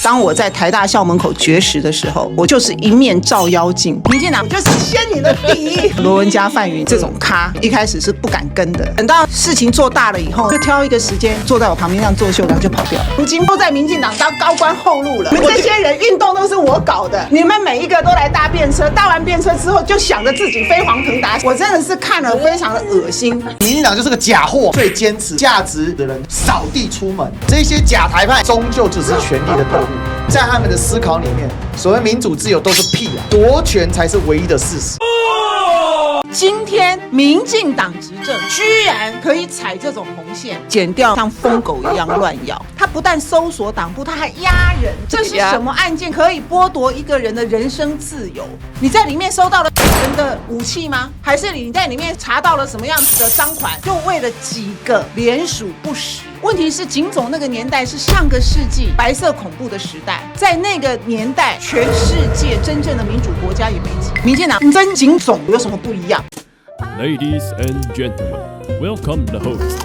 当我在台大校门口绝食的时候，我就是一面照妖镜。民进党我就是掀你的底。罗文嘉、范云这种咖，一开始是不敢跟的，等到事情做大了以后，就挑一个时间坐在我旁边这样作秀，然后就跑掉了。如今都在民进党当高官厚禄了，你们这些人运动都是我搞的，你们每一个都来搭便车，搭完便车之后就想着自己飞黄腾达，我真的是看了非常的恶心。民进党就是个假货，最坚持价值的人扫地出门。这些假台派终究只是权力的特务，在他们的思考里面，所谓民主自由都是屁啊，夺权才是唯一的事实。今天民进党执政，居然可以踩这种红线，剪掉像疯狗一样乱咬。他不但搜索党部，他还压人。这是什么案件可以剥夺一个人的人身自由？你在里面收到了人的武器吗？还是你在里面查到了什么样子的赃款？就为了几个联署不实？问题是警总那个年代是上个世纪白色恐怖的时代，在那个年代，全世界真正的民主国家也没几。民进党跟警总有什么不一样？ Ladies and gentlemen, welcome the host.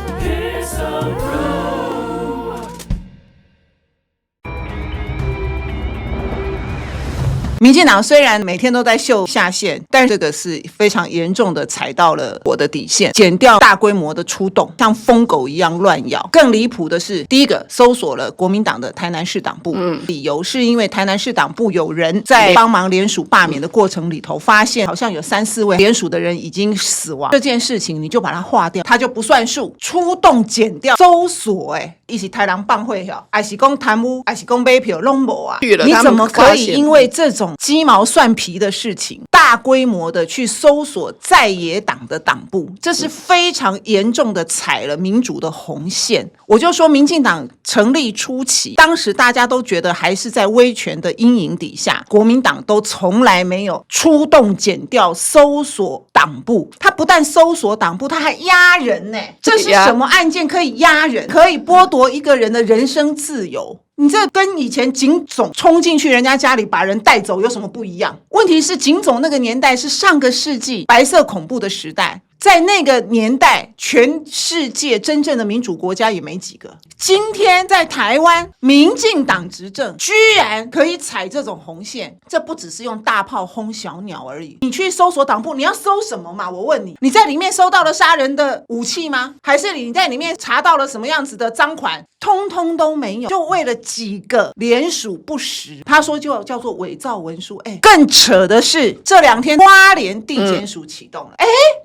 民进党虽然每天都在秀下限，但这个是非常严重的踩到了我的底线，减掉大规模的出动，像疯狗一样乱咬。更离谱的是，第一个搜索了国民党的台南市党部，理由是因为台南市党部有人在帮忙联署罢免的过程里头，发现好像有3、4位联署的人已经死亡，这件事情你就把它划掉，它就不算数。出动减掉搜索，一起台狼棒会还是讲贪污，还是讲买票拢无啊？你怎么可以因为这种鸡毛蒜皮的事情，大规模的去搜索在野党的党部？这是非常严重的踩了民主的红线。我就说，民进党成立初期，当时大家都觉得还是在威权的阴影底下，国民党都从来没有出动检调搜索党部。他不但搜索党部，他还压人呢。这是什么案件可以压人，可以剥夺一个人的人身自由？你这跟以前警总冲进去人家家里把人带走有什么不一样？问题是警总那个年代是上个世纪白色恐怖的时代，在那个年代，全世界真正的民主国家也没几个。今天在台湾，民进党执政，居然可以踩这种红线，这不只是用大炮轰小鸟而已。你去搜索党部，你要搜什么嘛？我问你，你在里面搜到了杀人的武器吗？还是你在里面查到了什么样子的赃款？通通都没有，就为了几个联署不实，他说就叫做伪造文书。更扯的是，这2天花莲地检署启动了，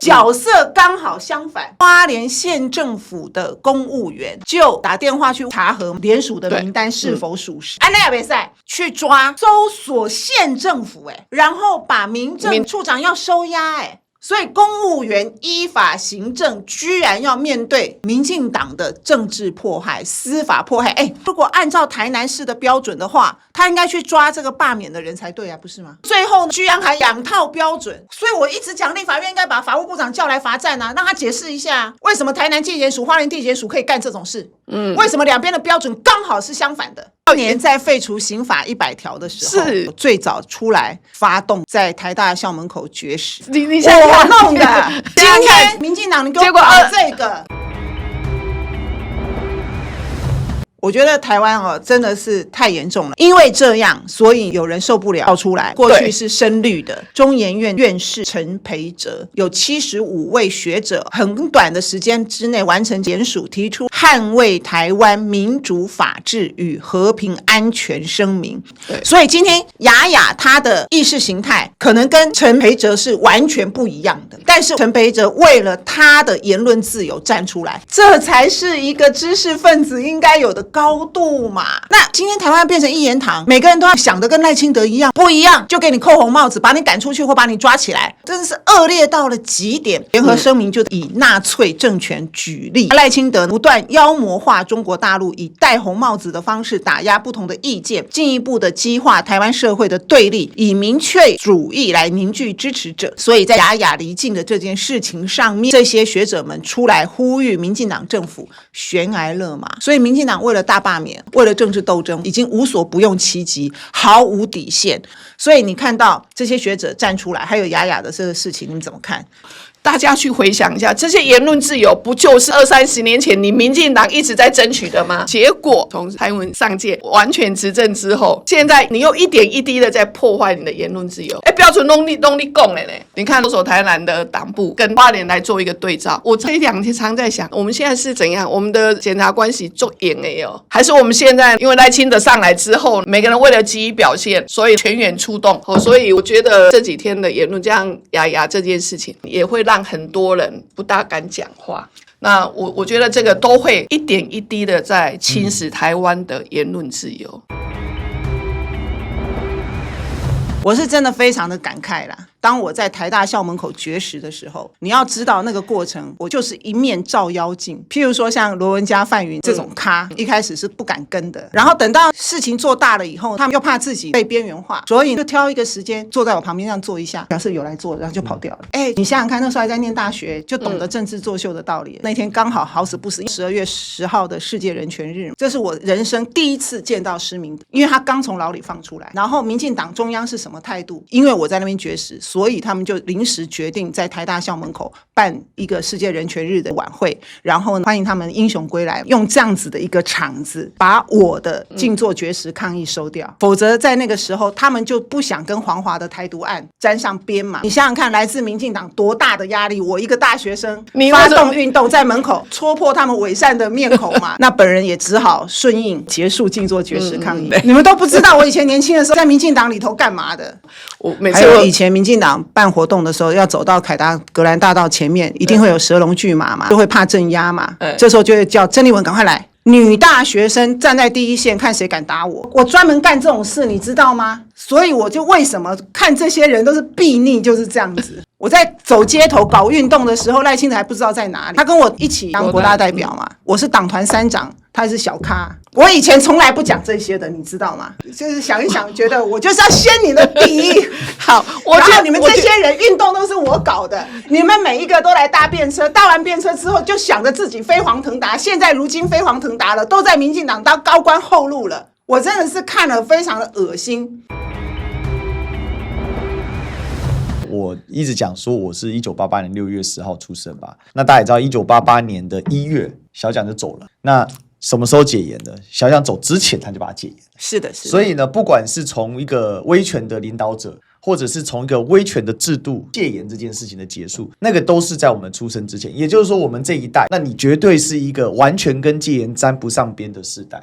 角色刚好相反，花莲县政府的公务员就打电话去查核联署的名单是否属实，那也没赛去抓搜索县政府，然后把民政处长要收押，所以公务员依法行政居然要面对民进党的政治迫害、司法迫害。如果按照台南市的标准的话，他应该去抓这个罢免的人才对啊，不是吗？最后居然还2套标准，所以我一直讲立法院应该把法务部长叫来罚站啊，让他解释一下为什么台南地检署、花莲地检署可以干这种事，为什么两边的标准刚好是相反的。去年在废除刑法100条的时候，是最早出来发动在台大校门口绝食，你想我弄的。今天民进党你给我搞这个，我觉得台湾真的是太严重了，因为这样，所以有人受不了跳出来。过去是深绿的中研院院士陈培哲，有75位学者，很短的时间之内完成联署，提出捍卫台湾民主法治与和平安全声明。所以今天雅雅她的意识形态可能跟陈培哲是完全不一样的，但是陈培哲为了他的言论自由站出来，这才是一个知识分子应该有的高度嘛。那今天台湾变成一言堂，每个人都要想的跟赖清德一样，不一样就给你扣红帽子，把你赶出去或把你抓起来，真的是恶劣到了极点。联合声明就以纳粹政权举例，赖清德不断妖魔化中国大陆，以戴红帽子的方式打压不同的意见，进一步的激化台湾社会的对立，以民粹主义来凝聚支持者。所以在雅雅离境的这件事情上面，这些学者们出来呼吁民进党政府悬崖勒马。所以民进党为了大罢免，为了政治斗争，已经无所不用其极，毫无底线。所以你看到这些学者站出来，还有雅雅的这个事情，你们怎么看？大家去回想一下，这些言论自由不就是20-30年前你民进党一直在争取的吗？结果从蔡英文上届完全执政之后，现在你又一点一滴的在破坏你的言论自由。标准都你讲的呢？你看多少台南的党部跟花莲来做一个对照，我这2天常在想，我们现在是怎样？我们的检察关系做严哦，还是我们现在因为赖清德上来之后，每个人为了急于表现，所以全员出动所以我觉得这几天的言论这样压这件事情，也会让很多人不大敢讲话。那我觉得这个都会一点一滴的在侵蚀台湾的言论自由。我是真的非常的感慨啦。当我在台大校门口绝食的时候，你要知道那个过程，我就是一面照妖镜。譬如说像罗文嘉、范云这种咖，一开始是不敢跟的，然后等到事情做大了以后，他们又怕自己被边缘化，所以就挑一个时间坐在我旁边这样坐一下，表示有来做，然后就跑掉了。你想想看，那时候还在念大学，就懂得政治作秀的道理。那天刚好好死不死，12月10号的世界人权日，这是我人生第一次见到施明德，因为他刚从牢里放出来。然后民进党中央是什么态度？因为我在那边绝食，所以他们就临时决定在台大校门口办一个世界人权日的晚会，然后欢迎他们英雄归来，用这样子的一个场子把我的静坐绝食抗议收掉。否则在那个时候他们就不想跟黄华的台独案沾上边嘛。你想想看，来自民进党多大的压力，我一个大学生发动运动，在门口戳破他们伪善的面孔嘛那本人也只好顺应结束静坐绝食抗议。你们都不知道我以前年轻的时候在民进党里头干嘛的。还有以前民进党办活动的时候，要走到凯达格兰大道前面，一定会有蛇龙拒马嘛，就会怕镇压嘛。这时候就会叫曾丽文赶快来，女大学生站在第一线，看谁敢打我。我专门干这种事，你知道吗？所以我就为什么看这些人都是睥睨，就是这样子。我在走街头搞运动的时候，赖清德还不知道在哪里，他跟我一起当国大代表嘛。我是党团3长，他是小咖。我以前从来不讲这些的，你知道吗？就是想一想，觉得我就是要掀你的底。好，然后你们这些人运动都是我搞的，你们每一个都来搭便车，搭完便车之后就想着自己飞黄腾达，现在如今飞黄腾达了，都在民进党当高官厚禄了。我真的是看了非常的恶心。我一直讲说我是1988年6月10号出生吧，那大家也知道1988年的1月小蒋就走了，那什么时候解严的？小蒋走之前他就把他解严。是的，是的。所以呢，不管是从一个威权的领导者，或者是从一个威权的制度戒严这件事情的结束，那个都是在我们出生之前。也就是说，我们这一代，那你绝对是一个完全跟戒严沾不上边的世代。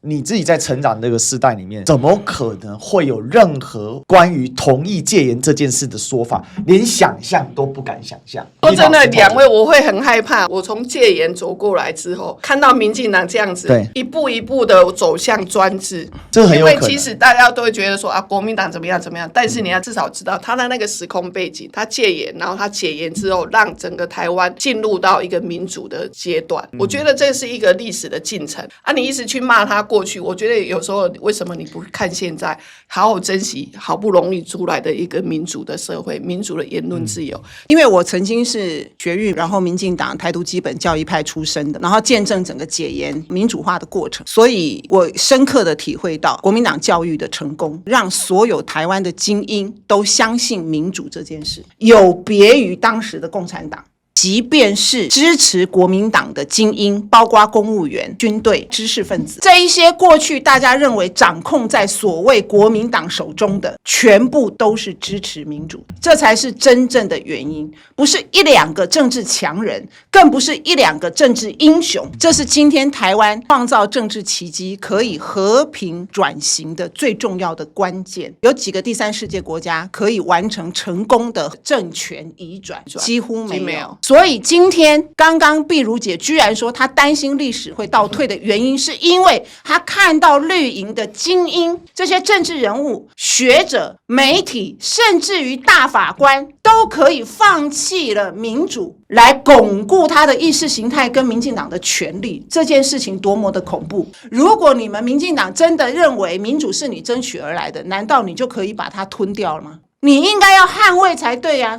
你自己在成长的那个世代里面，怎么可能会有任何关于同意戒严这件事的说法？连想象都不敢想象。说真的，2位我会很害怕。我从戒严走过来之后，看到民进党这样子，一步一步的走向专制，这很有可能。因为其实大家都会觉得说啊，国民党怎么样怎么样，但是你要至少知道他的那个时空背景，他戒严，然后他解严之后，让整个台湾进入到一个民主的阶段。我觉得这是一个历史的进程啊！你一直去骂他过去，我觉得有时候为什么你不看现在，好好珍惜好不容易出来的一个民主的社会，民主的言论自由。因为我曾经是学运，然后民进党台独基本教义派出身的，然后见证整个解严民主化的过程，所以我深刻的体会到国民党教育的成功，让所有台湾的精英都相信民主这件事，有别于当时的共产党。即便是支持国民党的精英，包括公务员、军队、知识分子，这一些过去大家认为掌控在所谓国民党手中的，全部都是支持民主，这才是真正的原因，不是1-2个政治强人，更不是1-2个政治英雄，这是今天台湾创造政治奇迹可以和平转型的最重要的关键。有几个第三世界国家可以完成成功的政权移转？几乎没有。所以今天刚刚碧如姐居然说她担心历史会倒退的原因，是因为她看到绿营的精英，这些政治人物、学者、媒体，甚至于大法官都可以放弃了民主，来巩固他的意识形态跟民进党的权利。这件事情多么的恐怖！如果你们民进党真的认为民主是你争取而来的，难道你就可以把它吞掉了吗？你应该要捍卫才对啊。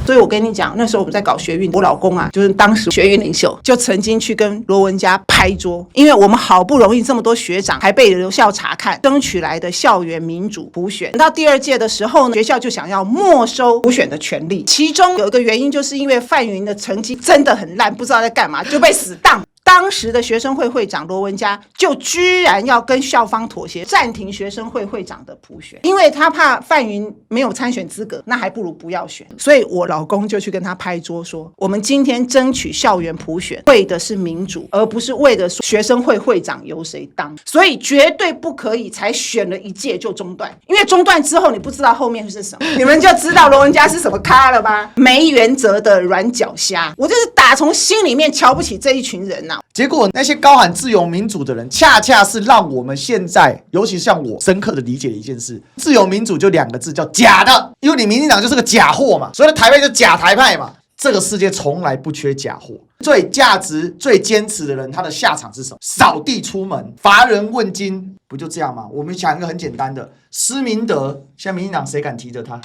所以我跟你讲，那时候我们在搞学运，我老公啊，就是当时学运领袖，就曾经去跟罗文嘉拍桌，因为我们好不容易这么多学长还被留校察看，争取来的校园民主普选，到第2届的时候呢，学校就想要没收普选的权利，其中有一个原因就是因为范云的成绩真的很烂，不知道在干嘛，就被死当。当时的学生会会长罗文嘉就居然要跟校方妥协，暂停学生会会长的普选，因为他怕范云没有参选资格，那还不如不要选。所以我老公就去跟他拍桌说，我们今天争取校园普选，为的是民主，而不是为了学生会会长由谁当，所以绝对不可以才选了1届就中断，因为中断之后你不知道后面是什么，你们就知道罗文嘉是什么咖了吧？没原则的软脚虾，我就是打从心里面瞧不起这一群人啊。结果那些高喊自由民主的人，恰恰是让我们现在，尤其像我深刻的理解的一件事：自由民主就2个字，叫假的。因为你民进党就是个假货嘛，所以台派就假台派嘛。这个世界从来不缺假货，最价值、最坚持的人，他的下场是什么？扫地出门，乏人问津，不就这样吗？我们讲一个很简单的，施明德，现在民进党谁敢提着他？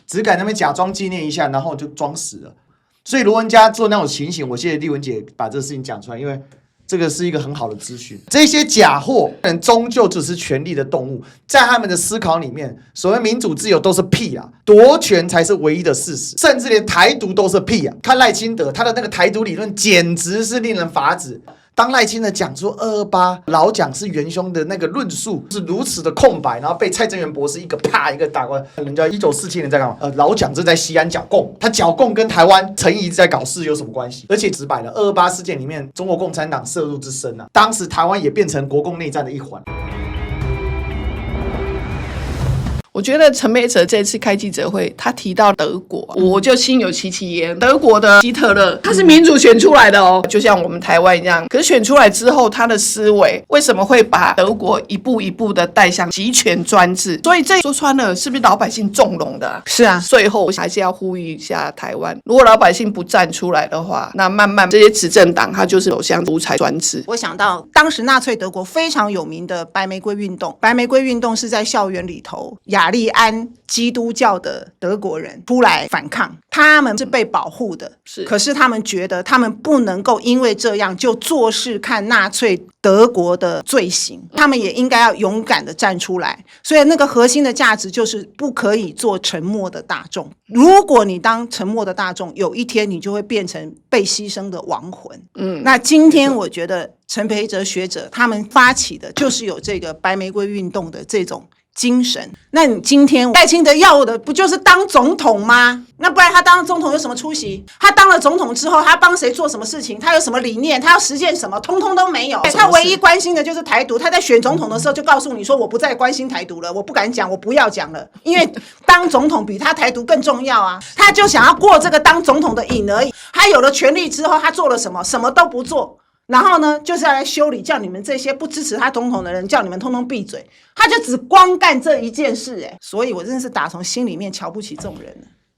只敢那边假装纪念一下，然后就装死了。所以罗文嘉做那种情形，我谢谢丽文姐把这个事情讲出来，因为这个是一个很好的资讯。这些假货人终究只是权力的动物，在他们的思考里面，所谓民主自由都是屁啊，夺权才是唯一的事实，甚至连台独都是屁啊！看赖清德他的那个台独理论，简直是令人发指。当赖清德讲出228老蒋是元凶的那个论述是如此的空白，然后被蔡正元博士一个啪一个打过来，人家1947年在干嘛？老蒋正在西安剿共，他剿共跟台湾陈仪在搞事有什么关系？而且直白了，228事件里面中国共产党涉入之深啊，当时台湾也变成国共内战的一环。我觉得陈培哲这次开记者会，他提到德国，我就心有戚戚焉。德国的希特勒，他是民主选出来的哦，就像我们台湾一样。可是选出来之后，他的思维为什么会把德国一步一步的带向集权专制？所以这说穿了，是不是老百姓纵容的啊？是啊，最后还是要呼吁一下台湾，如果老百姓不站出来的话，那慢慢这些执政党他就是走向独裁专制。我想到当时纳粹德国非常有名的白玫瑰运动，白玫瑰运动是在校园里头，雅利安基督教的德国人出来反抗，他们是被保护的，可是他们觉得他们不能够因为这样就坐视看纳粹德国的罪行，他们也应该要勇敢的站出来。所以那个核心的价值就是不可以做沉默的大众，如果你当沉默的大众，有一天你就会变成被牺牲的亡魂。那今天我觉得陈培哲学者他们发起的就是有这个白玫瑰运动的这种精神。那你今天赖清德要的不就是当总统吗？那不然他当总统有什么出息？他当了总统之后，他帮谁做什么事情？他有什么理念？他要实现什么？通通都没有。他唯一关心的就是台独。他在选总统的时候就告诉你说，我不再关心台独了，我不敢讲，我不要讲了，因为当总统比他台独更重要啊。他就想要过这个当总统的瘾而已。他有了权力之后，他做了什么？什么都不做。然后呢，就是要来修理，叫你们这些不支持他总统的人，叫你们通通闭嘴。他就只光干这一件事，所以我真的是打从心里面瞧不起这种人。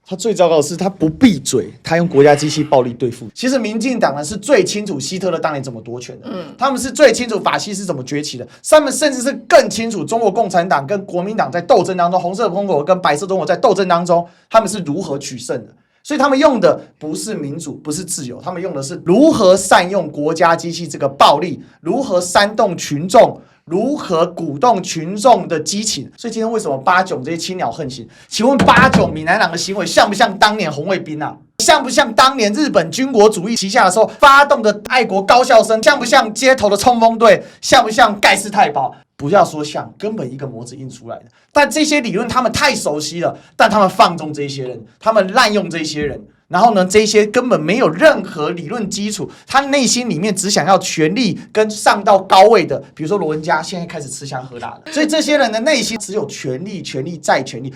他最糟糕的是，他不闭嘴，他用国家机器暴力对付。其实民进党呢是最清楚希特勒当年怎么夺权的，他们是最清楚法西斯怎么崛起的，他们甚至是更清楚中国共产党跟国民党在斗争当中，红色中国跟白色中国在斗争当中，他们是如何取胜的。所以他们用的不是民主，不是自由，他们用的是如何善用国家机器这个暴力，如何煽动群众，如何鼓动群众的激情。所以今天为什么八炯这些青鸟横行？请问八炯闽南郎的行为像不像当年红卫兵啊？像不像当年日本军国主义旗下的时候发动的爱国高校生？像不像街头的冲锋队？像不像盖世太保？不要说像，根本一个模子印出来的。但这些理论他们太熟悉了，但他们放纵这些人，他们滥用这些人，然后呢，这些根本没有任何理论基础，他内心里面只想要权力跟上到高位的，比如说罗文嘉现在开始吃香喝辣了，所以这些人的内心只有权力，权力再权力。